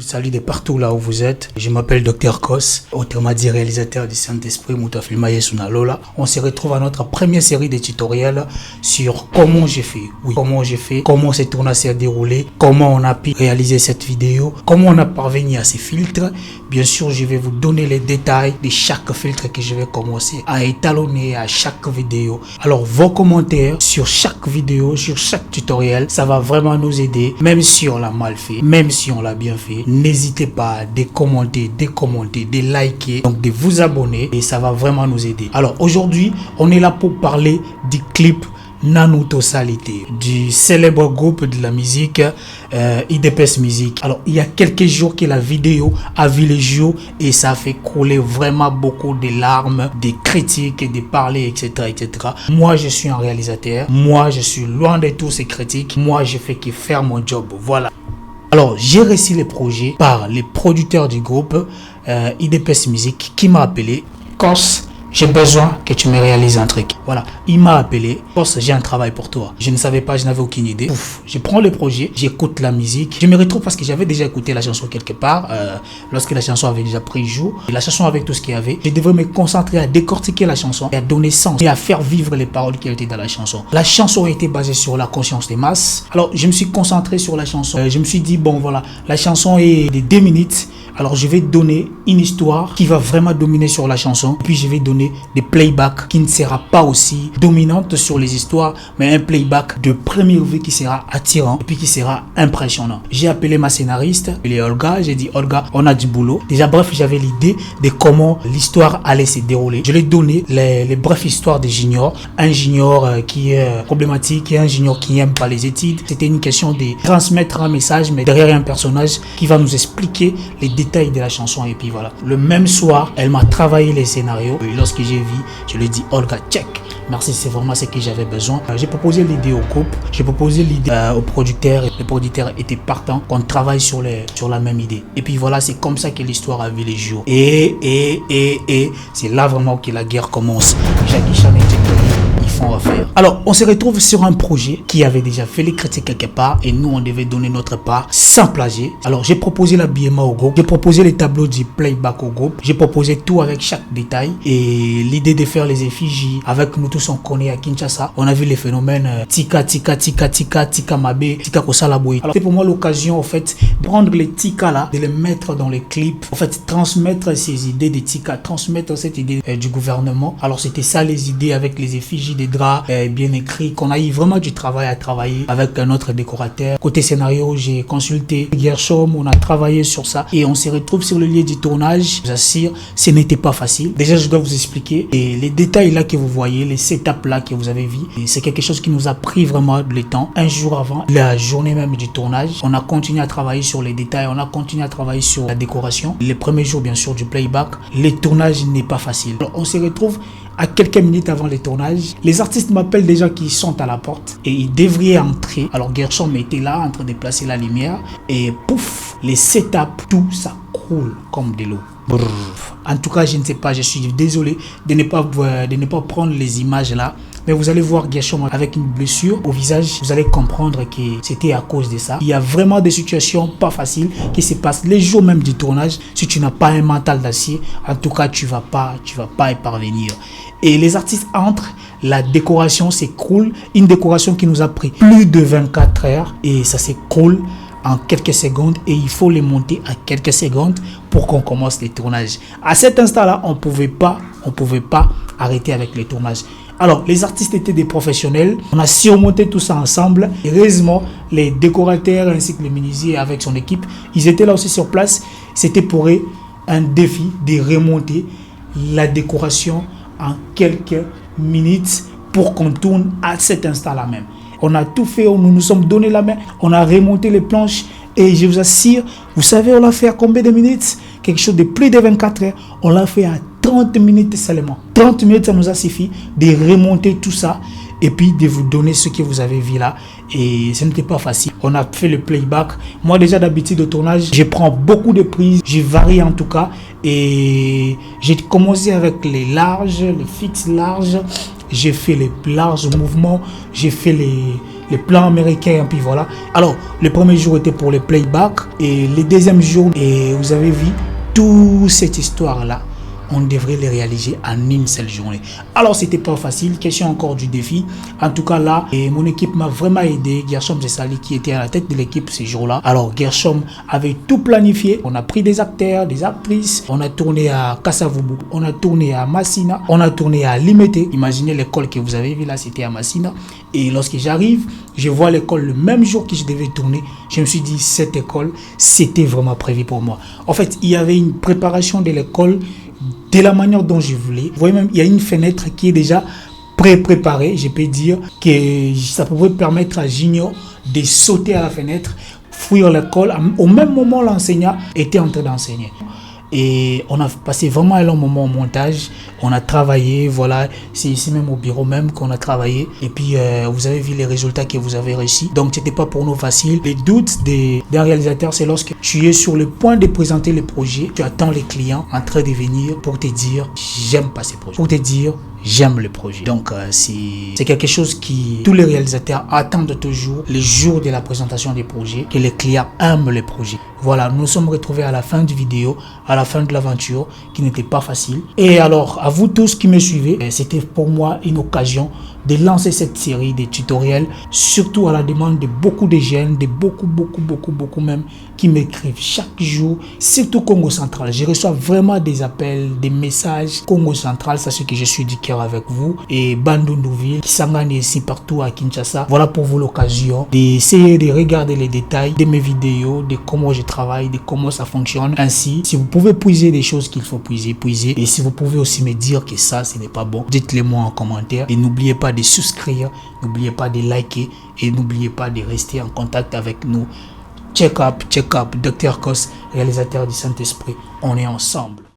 salue de partout là où vous êtes. Je m'appelle Dr Kos, autrement dit réalisateur du Saint-Esprit Moutafilma Yesuna Lola. On se retrouve à notre première série de tutoriels sur comment j'ai fait. Oui, comment j'ai fait, comment ce tournage s'est déroulé, comment on a pu réaliser cette vidéo, comment on a parvenu à ces filtres. Bien sûr, je vais vous donner les détails de chaque filtre que je vais commencer à étalonner à chaque vidéo. Alors, vos commentaires sur chaque vidéo, sur chaque tutoriel, ça va vraiment nous aider, même si on l'a mal fait, même si on l'a bien fait. N'hésitez pas de commenter, de liker, donc de vous abonner et ça va vraiment nous aider. Alors, aujourd'hui, on est là pour parler du clip Nanuto Salité, du célèbre groupe de la musique IDPS Music. Alors, il y a quelques jours que la vidéo a vu le jour et ça a fait couler vraiment beaucoup de larmes, des critiques, des parler, etc., etc. Moi, je suis un réalisateur. Moi, je suis loin de tous ces critiques. Moi, je fais que faire mon job. Voilà. Alors, j'ai reçu le projet par les producteurs du groupe IDPS Music qui m'a appelé. Kos, j'ai besoin que tu me réalises un truc. Voilà, il m'a appelé. Kos, j'ai un travail pour toi. Je ne savais pas, je n'avais aucune idée. Ouf, je prends le projet, j'écoute la musique. Je me retrouve parce que j'avais déjà écouté la chanson quelque part, lorsque la chanson avait déjà pris jour. Et la chanson avec tout ce qu'il y avait, je devais me concentrer à décortiquer la chanson et à donner sens et à faire vivre les paroles qui étaient dans la chanson. La chanson a été basée sur la conscience des masses. Alors, je me suis concentré sur la chanson. Je me suis dit, bon voilà, la chanson est de 2 minutes. Alors, je vais donner une histoire qui va vraiment dominer sur la chanson. Puis, je vais donner des playbacks qui ne sera pas aussi dominante sur les histoires, mais un playback de première vue qui sera attirant et puis qui sera impressionnant. J'ai appelé ma scénariste, elle est Olga. J'ai dit, Olga, on a du boulot. Déjà, bref, j'avais l'idée de comment l'histoire allait se dérouler. Je lui ai donné les brèves histoires des juniors. Un junior qui est problématique et un junior qui n'aime pas les études. C'était une question de transmettre un message, mais derrière un personnage qui va nous expliquer les détails de la chanson. Et puis voilà, le même soir elle m'a travaillé les scénarios et lorsque j'ai vu, je lui ai dit, Olga, check, merci, c'est vraiment ce que j'avais besoin. J'ai proposé l'idée au groupe, j'ai proposé l'idée au producteur et les producteurs étaient partants qu'on travaille sur la même idée. Et puis voilà, c'est comme ça que l'histoire a vu les jours. Et c'est là vraiment que la guerre commence. Jackie Chan et Jet Li, ils font affaire. Alors, on se retrouve sur un projet qui avait déjà fait les critiques quelque part et nous, on devait donner notre part sans plagier. Alors, j'ai proposé l'habillement au groupe, j'ai proposé les tableaux du playback au groupe, j'ai proposé tout avec chaque détail et l'idée de faire les effigies avec nous tous on connaît à Kinshasa. On a vu les phénomènes Tika Mabe, Tika Kosalaboui. Alors, c'est pour moi l'occasion, en fait, de prendre les Tika là, de les mettre dans les clips, en fait, transmettre ces idées de Tika, transmettre cette idée du gouvernement. Alors, c'était ça les idées avec les effigies des draps bien écrits, qu'on a eu vraiment du travail à travailler avec notre décorateur. Côté scénario, j'ai consulté Gershom, on a travaillé sur ça et on se retrouve sur le lieu du tournage. Je vous assure, ce n'était pas facile. Déjà, je dois vous expliquer et les détails là que vous voyez, les setups là que vous avez vu, c'est quelque chose qui nous a pris vraiment le temps. Un jour avant, la journée même du tournage, on a continué à travailler sur les détails, on a continué à travailler sur la décoration. Les premiers jours, bien sûr, du playback, le tournage n'est pas facile. Alors, on se retrouve à quelques minutes avant le tournage. Les artistes m'appellent déjà qui sont à la porte et ils devraient entrer. Alors Gershom était là en train de placer la lumière et pouf, les setups, tout ça coule comme de l'eau. En tout cas, je ne sais pas, je suis désolé de ne pas prendre les images là. Mais vous allez voir Gershom avec une blessure au visage. Vous allez comprendre que c'était à cause de ça. Il y a vraiment des situations pas faciles qui se passent les jours même du tournage. Si tu n'as pas un mental d'acier, en tout cas, tu vas pas y parvenir. Et les artistes entrent, la décoration s'écroule. Une décoration qui nous a pris plus de 24 heures et ça s'écroule en quelques secondes et il faut les monter à quelques secondes pour qu'on commence les tournages. À cet instant-là, on pouvait pas arrêter avec les tournages. Alors, les artistes étaient des professionnels. On a surmonté tout ça ensemble. Heureusement, les décorateurs ainsi que le menuisier avec son équipe, ils étaient là aussi sur place. C'était pour eux un défi de remonter la décoration en quelques minutes pour qu'on tourne à cet instant-là même. On a tout fait, nous nous sommes donné la main, on a remonté les planches et je vous assure, vous savez, on l'a fait à combien de minutes? Quelque chose de plus de 24 heures. On l'a fait à 30 minutes seulement. 30 minutes, ça nous a suffi de remonter tout ça et puis de vous donner ce que vous avez vu là. Et ce n'était pas facile. On a fait le playback. Moi, déjà d'habitude au tournage, je prends beaucoup de prises. Je varie en tout cas. Et j'ai commencé avec les larges, les fixes larges. J'ai fait les larges mouvements. J'ai fait les plans américains, puis voilà. Alors, le premier jour était pour les playbacks et le deuxième jour, et vous avez vu toute cette histoire-là. On devrait les réaliser en une seule journée. Alors, c'était pas facile. Question encore du défi. En tout cas, là, et mon équipe m'a vraiment aidé. Gershom Zessali qui était à la tête de l'équipe ces jours-là. Alors, Gershom avait tout planifié. On a pris des acteurs, des actrices. On a tourné à Kasavubu. On a tourné à Massina. On a tourné à Limete. Imaginez l'école que vous avez vu là, c'était à Massina. Et lorsque j'arrive, je vois l'école le même jour que je devais tourner. Je me suis dit, cette école, c'était vraiment prévu pour moi. En fait, il y avait une préparation de l'école de la manière dont je voulais. Vous voyez même, il y a une fenêtre qui est déjà préparée. Je peux dire que ça pouvait permettre à Junior de sauter à la fenêtre, fuir l'école. Au même moment, l'enseignant était en train d'enseigner. Et on a passé vraiment un long moment au montage. On a travaillé, voilà. C'est ici même au bureau même qu'on a travaillé. Et puis, vous avez vu les résultats que vous avez réussi. Donc, c'était pas pour nous facile. Les doutes d'un réalisateur, c'est lorsque tu es sur le point de présenter le projet. Tu attends les clients en train de venir pour te dire, j'aime pas ces projets. Pour te dire, j'aime le projet. Donc, c'est quelque chose qui tous les réalisateurs attendent toujours le jour de la présentation des projets, que les clients aiment le projet. Voilà, nous nous sommes retrouvés à la fin du vidéo, à la fin de l'aventure, qui n'était pas facile. Et alors, à vous tous qui me suivez, c'était pour moi une occasion de lancer cette série de tutoriels, surtout à la demande de beaucoup de jeunes, de beaucoup même, qui m'écrivent chaque jour, surtout Congo Central. Je reçois vraiment des appels, des messages. Congo Central, sachez que je suis du cœur avec vous. Et Bandundouville, Kisangani ici partout à Kinshasa. Voilà pour vous l'occasion d'essayer de regarder les détails de mes vidéos, de comment je travaille, de comment ça fonctionne. Ainsi, si vous pouvez puiser des choses qu'il faut puiser. Et si vous pouvez aussi me dire que ça, ce n'est pas bon, dites-le moi en commentaire. Et n'oubliez pas de souscrire, n'oubliez pas de liker et n'oubliez pas de rester en contact avec nous. Check up, Dr Kos, réalisateur du Saint-Esprit. On est ensemble.